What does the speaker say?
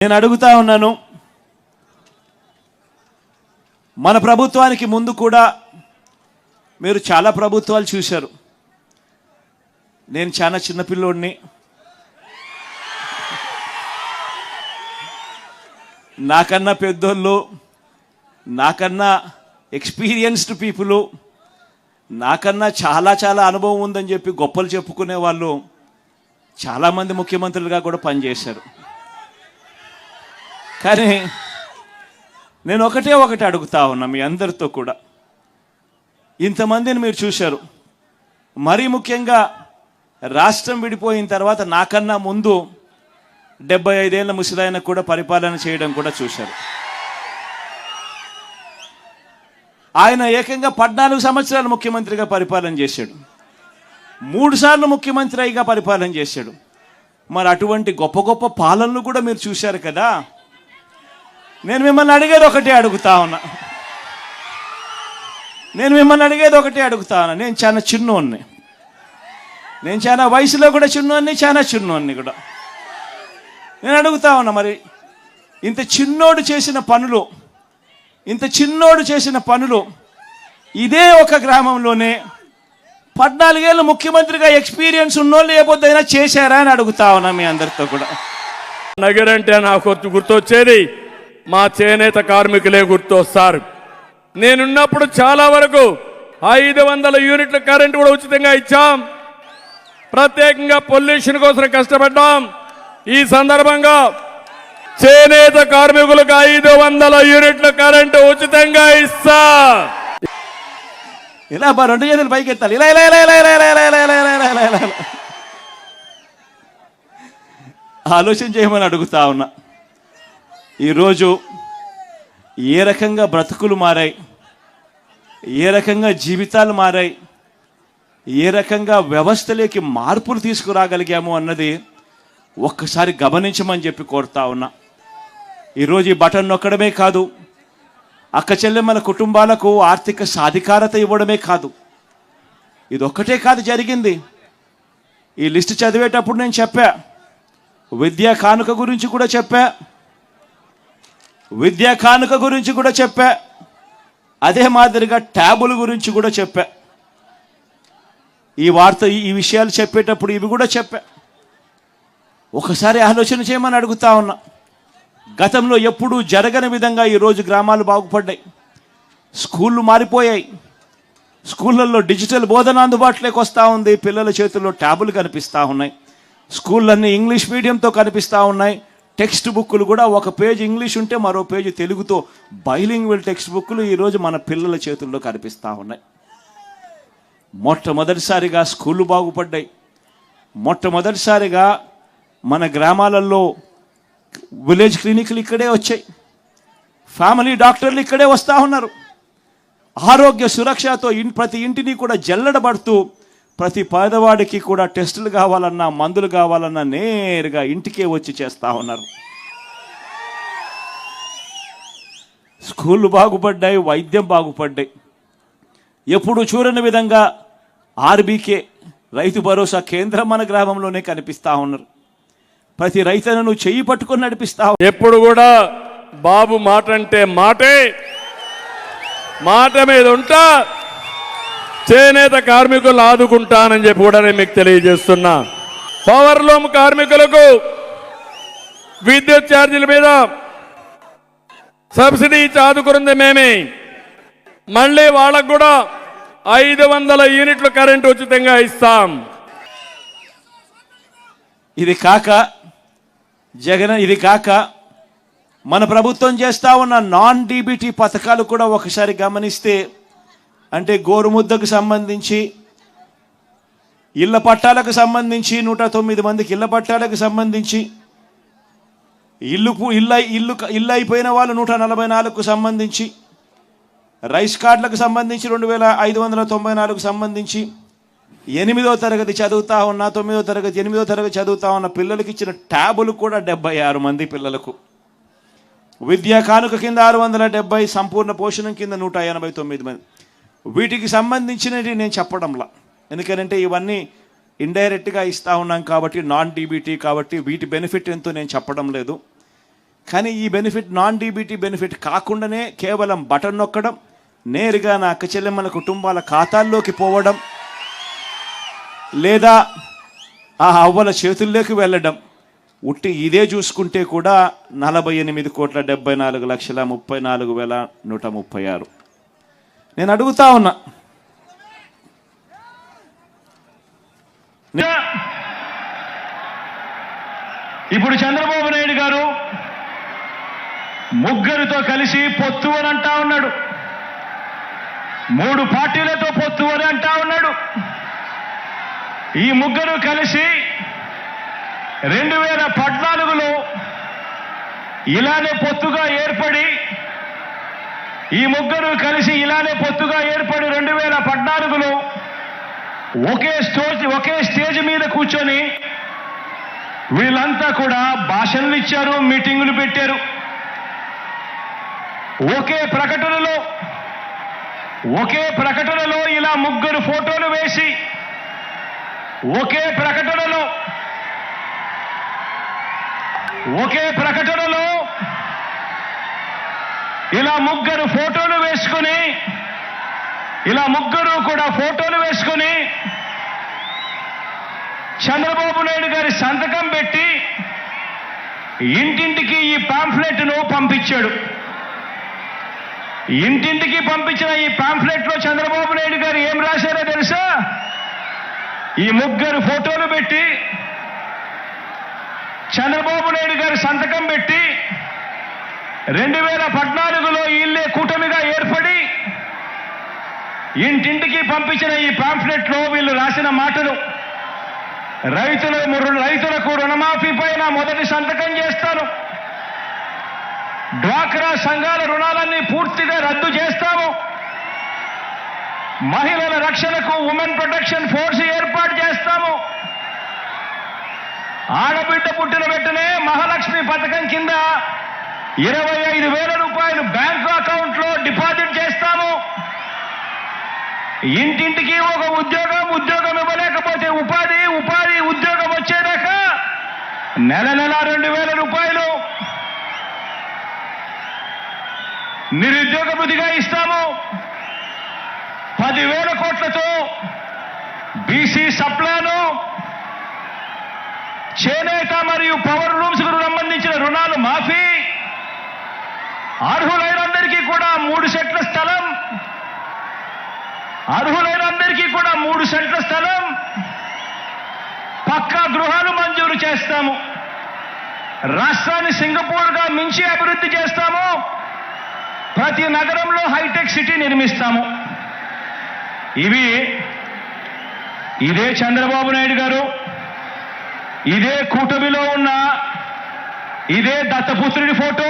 నేను అడుగుతా ఉన్నాను, మన ప్రభుత్వానికి ముందు కూడా మీరు చాలా ప్రభుత్వాలు చూశారు. నేను చాలా చిన్నపిల్లోడిని. నాకన్నా పెద్దోళ్ళు, నాకన్నా ఎక్స్పీరియన్స్డ్ పీపుల్, నాకన్నా చాలా చాలా అనుభవం ఉందని చెప్పి గొప్పలు చెప్పుకునే వాళ్ళు చాలామంది ముఖ్యమంత్రులుగా కూడా పనిచేశారు. కానీ నేను ఒకటి అడుగుతా ఉన్నా మీ అందరితో కూడా, ఇంతమందిని మీరు చూశారు. మరీ ముఖ్యంగా రాష్ట్రం విడిపోయిన తర్వాత నాకన్నా ముందు 75 ఏళ్ల ముసలాయన కూడా పరిపాలన చేయడం కూడా చూశారు. ఆయన ఏకంగా 14 సంవత్సరాలు ముఖ్యమంత్రిగా పరిపాలన చేశాడు. 3 సార్లు ముఖ్యమంత్రిగా పరిపాలన చేశాడు. మరి అటువంటి గొప్ప గొప్ప పాలనలు కూడా మీరు చూశారు కదా. నేను మిమ్మల్ని అడిగేది ఒకటే అడుగుతా ఉన్నా. నేను చాలా చిన్నోన్ని, నేను చాలా వయసులో కూడా చాలా చిన్నోన్ని కూడా. నేను అడుగుతా ఉన్నా, మరి ఇంత చిన్నోడు చేసిన పనులు ఇదే ఒక గ్రామంలోనే 14 ఏళ్ళు ముఖ్యమంత్రిగా ఎక్స్పీరియన్స్ ఉన్నోళ్ళు ఏ పొద్దుైనా చేశారా అని అడుగుతా ఉన్నా మీ అందరితో కూడా. నగరంటే నాకు గుర్తొచ్చేది మా చేనేత కార్మికులే గుర్తొస్తారు. నేనున్నప్పుడు చాలా వరకు 500 యూనిట్ల కరెంటు కూడా ఉచితంగా ఇచ్చాం. ప్రత్యేకంగా పొల్యూషన్ కోసం కష్టపడ్డాం. ఈ సందర్భంగా చేనేత కార్మికులకు 500 యూనిట్ల కరెంటు ఉచితంగా ఇస్తా. ఇలా 2 చేతులు పైకి ఎత్తాలి. ఇలా ఆలోచన చేయమని అడుగుతా ఉన్నా. ఈరోజు ఏ రకంగా బ్రతుకులు మారాయి, ఏ రకంగా జీవితాలు మారాయి, ఏ రకంగా వ్యవస్థలోకి మార్పులు తీసుకురాగలిగాము అన్నది ఒక్కసారి గమనించమని చెప్పి కోరుతా ఉన్నా. ఈరోజు ఈ బటన్ నొక్కడమే కాదు, అక్క చెల్లెమ్మల కుటుంబాలకు ఆర్థిక సాధికారత ఇవ్వడమే కాదు, ఇదొక్కటే కాదు జరిగింది. ఈ లిస్టు చదివేటప్పుడు నేను చెప్పా, విద్యా కానుక గురించి కూడా చెప్పా, అదే మాదిరిగా ట్యాబుల గురించి కూడా చెప్పా. ఈ విషయాలు చెప్పేటప్పుడు ఇవి కూడా చెప్పా. ఒకసారి ఆలోచన చేయమని అడుగుతా ఉన్నా. గతంలో ఎప్పుడూ జరగని విధంగా ఈరోజు గ్రామాలు బాగుపడ్డాయి. స్కూళ్ళు మారిపోయాయి. స్కూళ్ళల్లో డిజిటల్ బోధన అందుబాటులోకి వస్తూ ఉంది. పిల్లల చేతుల్లో ట్యాబులు కనిపిస్తూ ఉన్నాయి. స్కూళ్ళన్నీ ఇంగ్లీష్ మీడియంతో కనిపిస్తూ ఉన్నాయి. టెక్స్ట్ బుక్కులు కూడా ఒక పేజ్ ఇంగ్లీష్ ఉంటే మరో పేజ్ తెలుగుతో బైలింగ్వల్ టెక్స్ట్ బుక్కులు ఈరోజు మన పిల్లల చేతుల్లో కనిపిస్తూ ఉన్నాయి. మొట్టమొదటిసారిగా స్కూళ్ళు బాగుపడ్డాయి. మొట్టమొదటిసారిగా మన గ్రామాలలో విలేజ్ క్లినిక్లు ఇక్కడే వచ్చాయి. ఫ్యామిలీ డాక్టర్లు ఇక్కడే వస్తూ ఉన్నారు. ఆరోగ్య సురక్షతో ప్రతి ఇంటిని కూడా జల్లెడబడుతూ ప్రతి పేదవాడికి కూడా టెస్టులు కావాలన్నా, మందులు కావాలన్నా నేరుగా ఇంటికే వచ్చి చేస్తూ ఉన్నారు. స్కూళ్ళు బాగుపడ్డాయి, వైద్యం బాగుపడ్డాయి. ఎప్పుడు చూడని విధంగా ఆర్బీకే రైతు భరోసా కేంద్రం మన గ్రామంలోనే కనిపిస్తూ ఉన్నారు. ప్రతి రైతులను చెయ్యి పట్టుకొని నడిపిస్తా. ఎప్పుడు కూడా బాబు మాట అంటే మాట మీద ఉంటా, చేనేత కార్మికులు ఆదుకుంటానని చెప్పి కూడా నేను మీకు తెలియజేస్తున్నా. పవర్లూమ్ కార్మికులకు విద్యుత్ ఛార్జీల మీద సబ్సిడీ ఇచ్చి ఆదుకున్నది మేమే. మళ్ళీ వాళ్ళకు కూడా 500 యూనిట్లు కరెంటు ఉచితంగా ఇస్తాం. ఇది కాక మన ప్రభుత్వం చేస్తా ఉన్న నాన్ డీబీటీ పథకాలు కూడా ఒకసారి గమనిస్తే, అంటే గోరుముద్దకు సంబంధించి, ఇళ్ల పట్టాలకు సంబంధించి 109 మందికి ఇళ్ల పట్టాలకు సంబంధించి, ఇల్లు అయిపోయిన వాళ్ళు 144కు సంబంధించి, రైస్ కార్డులకు సంబంధించి 2594కు సంబంధించి, 8వ తరగతి చదువుతా ఉన్న 9వ తరగతి 8వ తరగతి చదువుతా ఉన్న పిల్లలకి ఇచ్చిన ట్యాబులు కూడా 76 మంది పిల్లలకు, విద్యా కానుక కింద 670, సంపూర్ణ పోషణం కింద 189 మంది. వీటికి సంబంధించినవి నేను చెప్పడంలా, ఎందుకంటే ఇవన్నీ ఇండైరెక్ట్గా ఇస్తూ ఉన్నాం కాబట్టి, నాన్ డీబీటీ కాబట్టి వీటి బెనిఫిట్ ఎంతో నేను చెప్పడం లేదు. కానీ ఈ బెనిఫిట్ నాన్ డీబీటీ బెనిఫిట్ కాకుండానే కేవలం బటన్ నొక్కడం, నేరుగా నా అక్క చెల్లెమ్మల కుటుంబాల ఖాతాల్లోకి పోవడం, లేదా ఆ అవ్వల చేతుల్లోకి వెళ్ళడం, ఉట్టి ఇదే చూసుకుంటే కూడా 48,74,34,136. నేను అడుగుతా ఉన్నా, ఇప్పుడు చంద్రబాబు నాయుడు గారు ముగ్గురితో కలిసి పొత్తు అని అంటా ఉన్నాడు, 3 పార్టీలతో పొత్తు అని అంటా ఉన్నాడు. ఈ ముగ్గురు కలిసి 2014లో ఇలానే పొత్తుగా ఏర్పడి 2014లో ఒకే స్టేజ్ మీద కూర్చొని వీళ్ళంతా కూడా భాషణలు ఇచ్చారు, మీటింగులు పెట్టారు. ఒకే ప్రకటనలో ఇలా ముగ్గురు ఫోటోలు వేసి ఒకే ప్రకటనలో ఇలా ముగ్గురు కూడా ఫోటోలు వేసుకొని చంద్రబాబు నాయుడు గారి సంతకం పెట్టి ఇంటింటికి ఈ పాంఫ్లెట్ను పంపించాడు. ఇంటింటికి పంపించిన ఈ పాంఫ్లెట్లో చంద్రబాబు నాయుడు గారు ఏం రాశారో తెలుసా? ఈ ముగ్గురు ఫోటోలు పెట్టి చంద్రబాబు నాయుడు గారి సంతకం పెట్టి 2014లో వీళ్ళే కూటమిగా ఏర్పడి ఇంటింటికి పంపించిన ఈ పాంఫ్లెట్లో వీళ్ళు రాసిన మాటలు: రైతులకు రుణమాఫీ పైన మొదటి సంతకం చేస్తాను, డ్వాక్రా సంఘాల రుణాలన్నీ పూర్తిగా రద్దు చేస్తాము, మహిళల రక్షణకు ఉమెన్ ప్రొటెక్షన్ ఫోర్స్ ఏర్పాటు చేస్తాము, ఆడబిడ్డ పుట్టిన వెంటనే మహాలక్ష్మి పథకం కింద 25,000 రూపాయలు బ్యాంకు అకౌంట్లో డిపాజిట్ చేస్తాము, ఇంటింటికి ఒక ఉద్యోగం ఇవ్వలేకపోతే ఉపాధి ఉద్యోగం వచ్చేదాకా నెల 2,000 రూపాయలు నిరుద్యోగ భృతిగా ఇస్తాము, 10,000 కోట్లతో బీసీ సప్లాను, చేనేత మరియు పవర్ లూమ్స్ కు సంబంధించిన రుణాలు మాఫీ, అర్హులైనందరికీ కూడా 3 సెంట్ల స్థలం, పక్కా గృహాలు మంజూరు చేస్తాము, రాష్ట్రాన్ని సింగపూర్గా మించి అభివృద్ధి చేస్తాము, ప్రతి నగరంలో హైటెక్ సిటీ నిర్మిస్తాము. ఇదే చంద్రబాబు నాయుడు గారు, ఇదే కూటమిలో ఉన్న ఇదే దత్తపుత్రుడి ఫోటో,